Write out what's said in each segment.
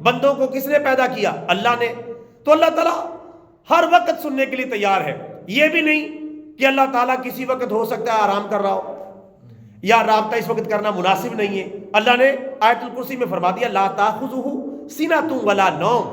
بندوں کو کس نے پیدا کیا؟ اللہ نے. تو اللہ تعالیٰ ہر وقت سننے کے لیے تیار ہے. یہ بھی نہیں کہ اللہ تعالیٰ کسی وقت ہو سکتا ہے آرام کر رہا ہو یا رابطہ اس وقت کرنا مناسب نہیں ہے. اللہ نے آیت الکرسی میں فرما دیا لا تاخذہ سنۃ ولا نوم،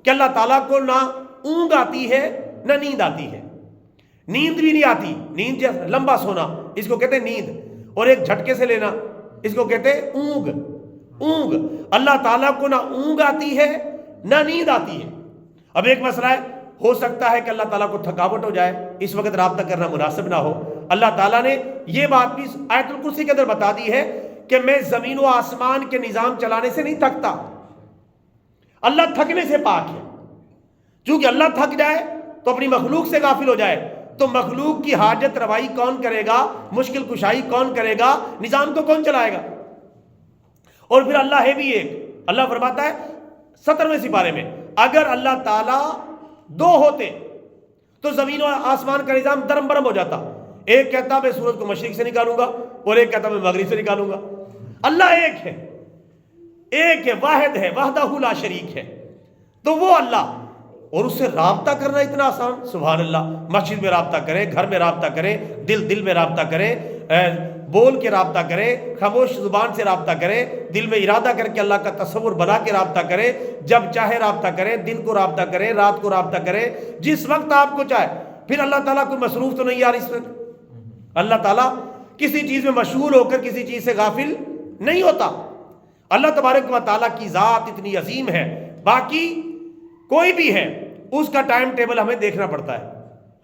کہ اللہ تعالیٰ کو نہ اونگ آتی ہے نہ نیند آتی ہے. نیند بھی نہیں آتی. نیند جیسا لمبا سونا اس کو کہتے ہیں نیند، اور ایک جھٹکے سے لینا اس کو کہتے ہیں اونگ. اونگ اللہ تعالیٰ کو نہ اونگ آتی ہے نہ نیند آتی ہے. اب ایک مسئلہ ہے، ہو سکتا ہے کہ اللہ تعالیٰ کو تھکاوٹ ہو جائے، اس وقت رابطہ کرنا مناسب نہ ہو. اللہ تعالیٰ نے یہ بات بھی آیت الکرسی کے اندر بتا دی ہے کہ میں زمین و آسمان کے نظام چلانے سے نہیں تھکتا. اللہ تھکنے سے پاک ہے. چونکہ اللہ تھک جائے تو اپنی مخلوق سے غافل ہو جائے تو مخلوق کی حاجت روائی کون کرے گا؟ مشکل کشائی کون کرے گا؟ نظام کو کون چلائے گا؟ اور پھر اللہ ہے بھی ایک. اللہ فرماتا ہے 17ویں سپارے میں اگر اللہ تعالیٰ دو ہوتے تو زمین و آسمان کا نظام درم برم ہو جاتا. ایک کہتا میں سورج کو مشرق سے نکالوں گا اور ایک کہتا میں مغرب سے نکالوں گا. اللہ ایک ہے، ایک ہے، واحد ہے، وحدہ لا شریک ہے. تو وہ اللہ، اور اس سے رابطہ کرنا اتنا آسان. سبحان اللہ. مسجد میں رابطہ کریں، گھر میں رابطہ کریں، دل میں رابطہ کریں، بول کے رابطہ کریں، خاموش زبان سے رابطہ کریں، دل میں ارادہ کر کے اللہ کا تصور بنا کے رابطہ کریں، جب چاہے رابطہ کریں، دن کو رابطہ کریں، رات کو رابطہ کریں، جس وقت آپ کو چاہے. پھر اللہ تعالیٰ کوئی مصروف تو نہیں یار اس وقت. اللہ تعالیٰ کسی چیز میں مشغول ہو کر کسی چیز سے غافل نہیں ہوتا. اللہ تبارک و تعالیٰ کی ذات اتنی عظیم ہے. باقی کوئی بھی ہے اس کا ٹائم ٹیبل ہمیں دیکھنا پڑتا ہے.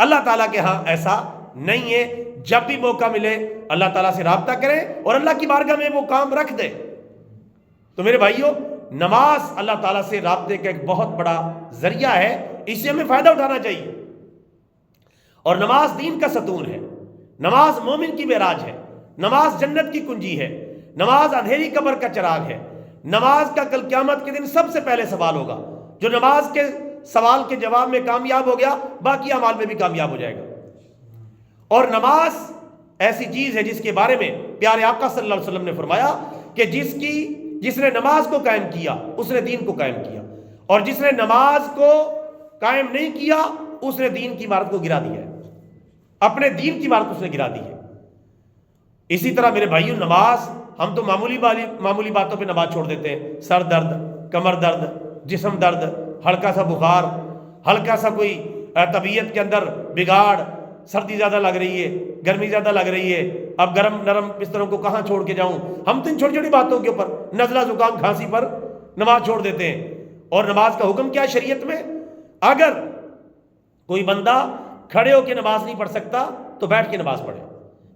اللہ تعالیٰ کے ہاں ایسا نہیں ہے. جب بھی موقع ملے اللہ تعالیٰ سے رابطہ کریں اور اللہ کی بارگاہ میں وہ کام رکھ دے. تو میرے بھائیوں، نماز اللہ تعالیٰ سے رابطے کا ایک بہت بڑا ذریعہ ہے. اس سے ہمیں فائدہ اٹھانا چاہیے. اور نماز دین کا ستون ہے. نماز مومن کی معراج ہے. نماز جنت کی کنجی ہے. نماز اندھیری قبر کا چراغ ہے. نماز کا کل قیامت کے دن سب سے پہلے سوال ہوگا. جو نماز کے سوال کے جواب میں کامیاب ہو گیا باقی اعمال میں بھی کامیاب ہو جائے گا. اور نماز ایسی چیز ہے جس کے بارے میں پیارے آقا صلی اللہ علیہ وسلم نے فرمایا کہ جس نے نماز کو قائم کیا اس نے دین کو قائم کیا، اور جس نے نماز کو قائم نہیں کیا اس نے دین کی عمارت کو گرا دیا ہے. اپنے دین کی عمارت اس نے گرا دی ہے. اسی طرح میرے بھائیوں، نماز ہم تو معمولی باتوں پہ نماز چھوڑ دیتے ہیں. سر درد، کمر درد، جسم درد، ہلکا سا بخار، ہلکا سا کوئی طبیعت کے اندر بگاڑ، سردی زیادہ لگ رہی ہے، گرمی زیادہ لگ رہی ہے، اب گرم نرم بستروں کو کہاں چھوڑ کے جاؤں. ہم تو ان چھوٹی چھوٹی باتوں کے اوپر، نزلہ زکام کھانسی پر نماز چھوڑ دیتے ہیں. اور نماز کا حکم کیا ہے شریعت میں؟ اگر کوئی بندہ کھڑے ہو کے نماز نہیں پڑھ سکتا تو بیٹھ کے نماز پڑھے،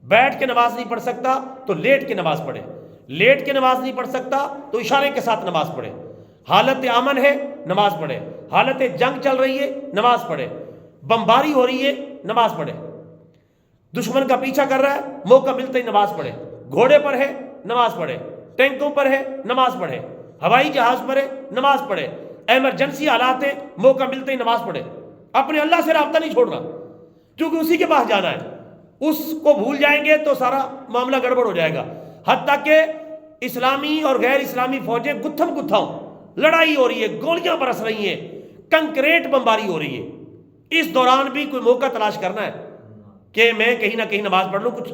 بیٹھ کے نماز نہیں پڑھ سکتا تو لیٹ کے نماز پڑھے، لیٹ کے نماز نہیں پڑھ سکتا تو اشارے کے ساتھ نماز پڑھے. حالت امن ہے نماز پڑھے، حالت جنگ چل رہی ہے نماز پڑھے، بمباری ہو رہی ہے نماز پڑھے، دشمن کا پیچھا کر رہا ہے موقع ملتے ہی نماز پڑھے، گھوڑے پر ہے نماز پڑھے، ٹینکوں پر ہے نماز پڑھے، ہوائی جہاز پر ہے نماز پڑھے، ایمرجنسی حالات ہیں موقع ملتے ہی نماز پڑھے. اپنے اللہ سے رابطہ نہیں چھوڑنا، کیونکہ اسی کے پاس جانا ہے. اس کو بھول جائیں گے تو سارا معاملہ گڑبڑ ہو جائے گا. حتیٰ کہ اسلامی اور غیر اسلامی فوجیں گتھم گتھاؤں لڑائی ہو رہی ہے، گولیاں برس رہی ہیں، کنکریٹ بمباری ہو رہی ہے. اس دوران بھی کوئی موقع تلاش کرنا ہے کہ میں کہیں نہ کہیں نماز پڑھ لوں. کچھ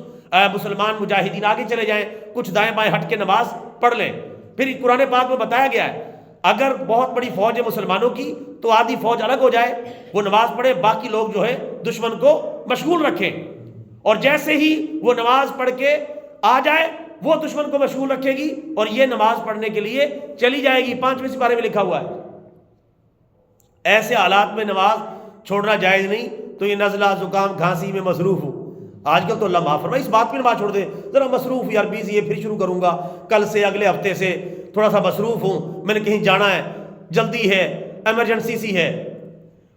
مسلمان مجاہدین آگے چلے جائیں، کچھ دائیں بائیں ہٹ کے نماز پڑھ لیں. پھر قرآن پاک میں بتایا گیا ہے اگر بہت بڑی فوج ہے مسلمانوں کی تو آدھی فوج الگ ہو جائے، وہ نماز پڑھے، باقی لوگ جو ہے دشمن کو مشغول رکھیں. اور جیسے ہی وہ نماز پڑھ کے آ جائے وہ دشمن کو مشغول رکھے گی اور یہ نماز پڑھنے کے لیے چلی جائے گی. 5ویں سپارے میں لکھا ہوا ہے. ایسے حالات میں نماز چھوڑنا جائز نہیں. تو یہ نزلہ زکام کھانسی میں مصروف ہوں، آج کل تو اللہ معاف فرمائے اس بات پہ نماز چھوڑ دے، ذرا مصروف یار بیزی ہے، پھر شروع کروں گا کل سے، اگلے ہفتے سے تھوڑا سا مصروف ہوں، میں نے کہیں جانا ہے، جلدی ہے، ایمرجنسی سی ہے.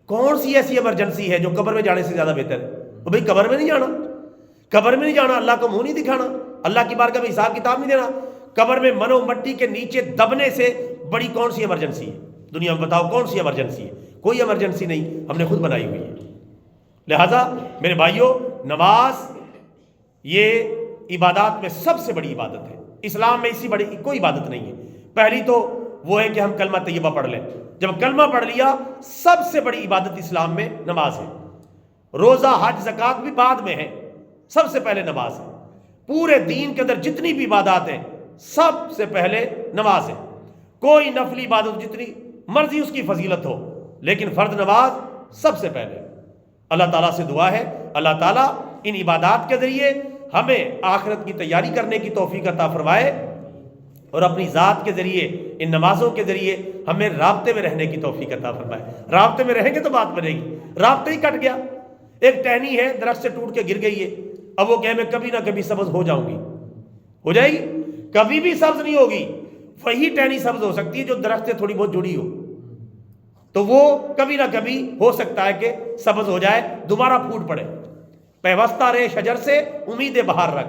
کون سی ایسی ایمرجنسی ہے جو قبر میں جانے سے زیادہ بہتر ہے؟ وہ بھائی قبر میں نہیں جانا، قبر میں نہیں جانا، اللہ کو منہ نہیں دکھانا، اللہ کی بارگاہ میں حساب کتاب نہیں دینا. قبر میں منو مٹی کے نیچے دبنے سے بڑی کون سی ایمرجنسی ہے دنیا میں؟ بتاؤ کون سی ایمرجنسی ہے؟ کوئی ایمرجنسی نہیں، ہم نے خود بنائی ہوئی ہے. لہذا میرے بھائیوں، نماز یہ عبادات میں سب سے بڑی عبادت ہے. اسلام میں اسی بڑی کوئی عبادت نہیں ہے. پہلی تو وہ ہے کہ ہم کلمہ طیبہ پڑھ لیں. جب کلمہ پڑھ لیا، سب سے بڑی عبادت اسلام میں نماز ہے. روزہ، حج، زکوٰۃ بھی بعد میں ہے، سب سے پہلے نماز ہے. پورے دین کے اندر جتنی بھی عبادات ہیں سب سے پہلے نماز ہے. کوئی نفلی عبادت جتنی مرضی اس کی فضیلت ہو، لیکن فرض نماز سب سے پہلے. اللہ تعالیٰ سے دعا ہے اللہ تعالیٰ ان عبادات کے ذریعے ہمیں آخرت کی تیاری کرنے کی توفیق عطا فرمائے، اور اپنی ذات کے ذریعے ان نمازوں کے ذریعے ہمیں رابطے میں رہنے کی توفیق عطا فرمائے. رابطے میں رہیں گے تو بات بنے گی. رابطہ ہی کٹ گیا. ایک ٹہنی ہے درخت سے ٹوٹ کے گر گئی ہے، اب وہ کہے میں کبھی نہ کبھی سبز ہو جاؤں گی. ہو جائے گی؟ کبھی بھی سبز نہیں ہوگی. وہی ٹہنی سبز ہو سکتی ہے جو درخت سے تھوڑی بہت جڑی ہو، تو وہ کبھی نہ کبھی ہو سکتا ہے کہ سبز ہو جائے، دوبارہ پھوٹ پڑے. پیوستہ رہے شجر سے، امید بہار رکھ.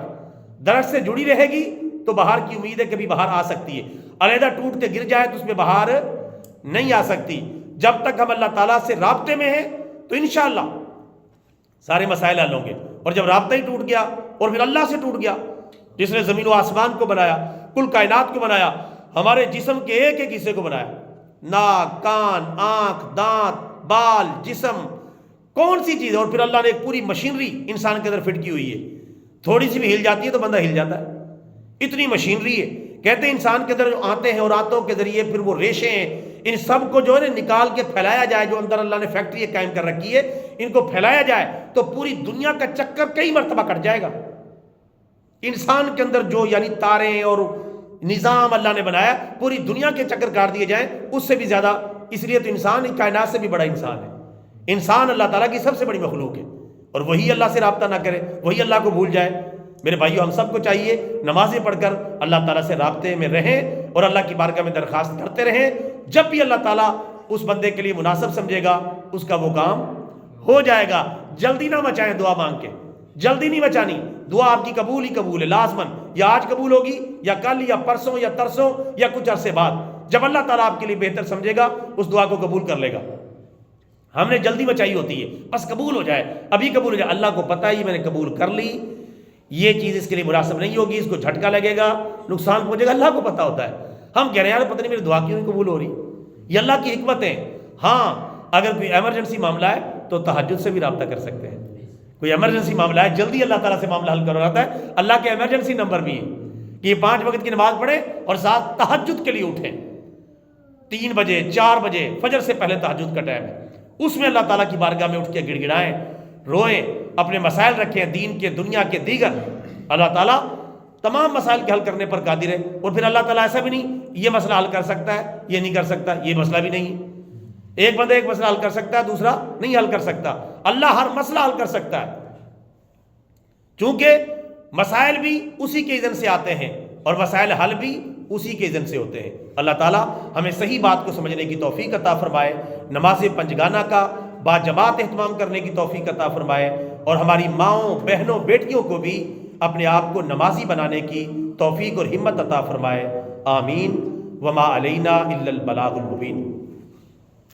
درخت سے جڑی رہے گی تو بہار کی امید ہے، کبھی بہار آ سکتی ہے. علیحدہ ٹوٹ کے گر جائے تو اس میں بہار نہیں آ سکتی. جب تک ہم اللہ تعالیٰ سے رابطے میں ہیں تو انشاءاللہ سارے مسائل حل ہوں گے. اور جب رابطہ ہی ٹوٹ گیا اور پھر اللہ سے ٹوٹ گیا، جس نے زمین و آسمان کو بنایا، کل کائنات کو بنایا، ہمارے جسم کے ایک ایک حصے کو بنایا، ناک، کان، آنکھ، دانت، بال، جسم، کون سی چیز ہے، اور پھر اللہ نے ایک پوری مشینری انسان کے اندر فٹ کی ہوئی ہے. تھوڑی سی بھی ہل جاتی ہے تو بندہ ہل جاتا ہے. اتنی مشینری ہے. کہتے ہیں انسان کے اندر جو آتے ہیں اور آتوں کے ذریعے پھر وہ ریشے ہیں، ان سب کو جو ہے نکال کے پھیلایا جائے، جو اندر اللہ نے فیکٹری قائم کر رکھی ہے، ان کو پھیلایا جائے تو پوری دنیا کا چکر کئی مرتبہ کٹ جائے گا. انسان کے اندر جو یعنی تاریں اور نظام اللہ نے بنایا، پوری دنیا کے چکر کاٹ دیے جائیں اس سے بھی زیادہ. اس لیے تو انسان کائنات سے بھی بڑا انسان ہے. انسان اللہ تعالیٰ کی سب سے بڑی مخلوق ہے، اور وہی اللہ سے رابطہ نہ کرے، وہی اللہ کو بھول جائے. میرے بھائیو، ہم سب کو چاہیے نمازیں پڑھ کر اللہ تعالیٰ سے رابطے میں رہیں اور اللہ کی بارگاہ میں درخواست کرتے رہیں. جب بھی اللہ تعالیٰ اس بندے کے لیے مناسب سمجھے گا اس کا وہ کام ہو جائے گا. جلدی نہ مچائیں دعا مانگ کے، جلدی نہیں مچانی. دعا آپ کی قبول ہی قبول ہے لازماً. یا آج قبول ہوگی یا کل یا پرسوں یا ترسوں یا کچھ عرصے بعد. جب اللہ تعالیٰ آپ کے لیے بہتر سمجھے گا اس دعا کو قبول کر لے گا. ہم نے جلدی مچائی ہوتی ہے، بس قبول ہو جائے، ابھی قبول ہو جائے. اللہ کو پتہ ہے میں نے قبول کر لی، یہ چیز اس کے لیے مناسب نہیں ہوگی، اس کو جھٹکا لگے گا، نقصان پہنچے گا. اللہ کو پتہ ہوتا ہے. ہم کہہ رہے ہیں یار پتہ نہیں میری دعا کیوں نہیں قبول ہو رہی. یہ اللہ کی حکمت ہے. ہاں، اگر کوئی ایمرجنسی معاملہ ہے تو تہجد سے بھی رابطہ کر سکتے ہیں. کوئی ایمرجنسی معاملہ ہے، جلدی اللہ تعالیٰ سے معاملہ حل کروانا ہے. اللہ کے ایمرجنسی نمبر بھی ہے کہ یہ 5 وقت کی نماز پڑھیں اور ساتھ تہجد کے لیے اٹھیں. 3 بجے 4 بجے فجر سے پہلے تہجد کا ٹائم ہے. اس میں اللہ تعالیٰ کی بارگاہ میں اٹھ کے گڑ گڑائیں، روئیں، اپنے مسائل رکھیں، دین کے دنیا کے دیگر. اللہ تعالیٰ تمام مسائل کے حل کرنے پر قادر ہے. اور پھر اللہ تعالیٰ ایسا بھی نہیں یہ مسئلہ حل کر سکتا ہے یہ نہیں کر سکتا، یہ مسئلہ بھی نہیں. ایک بندہ ایک مسئلہ حل کر سکتا ہے، دوسرا نہیں حل کر سکتا. اللہ ہر مسئلہ حل کر سکتا ہے، چونکہ مسائل بھی اسی کے اذن سے آتے ہیں اور مسائل حل بھی اسی کے اذن سے ہوتے ہیں. اللہ تعالیٰ ہمیں صحیح بات کو سمجھنے کی توفیق عطا فرمائے، نماز پنجگانہ کا باجماعت اہتمام کرنے کی توفیق عطا فرمائے، اور ہماری ماؤں، بہنوں، بیٹیوں کو بھی اپنے آپ کو نمازی بنانے کی توفیق اور ہمت عطا فرمائے. آمین. وما علینا الا البلاغ المبین.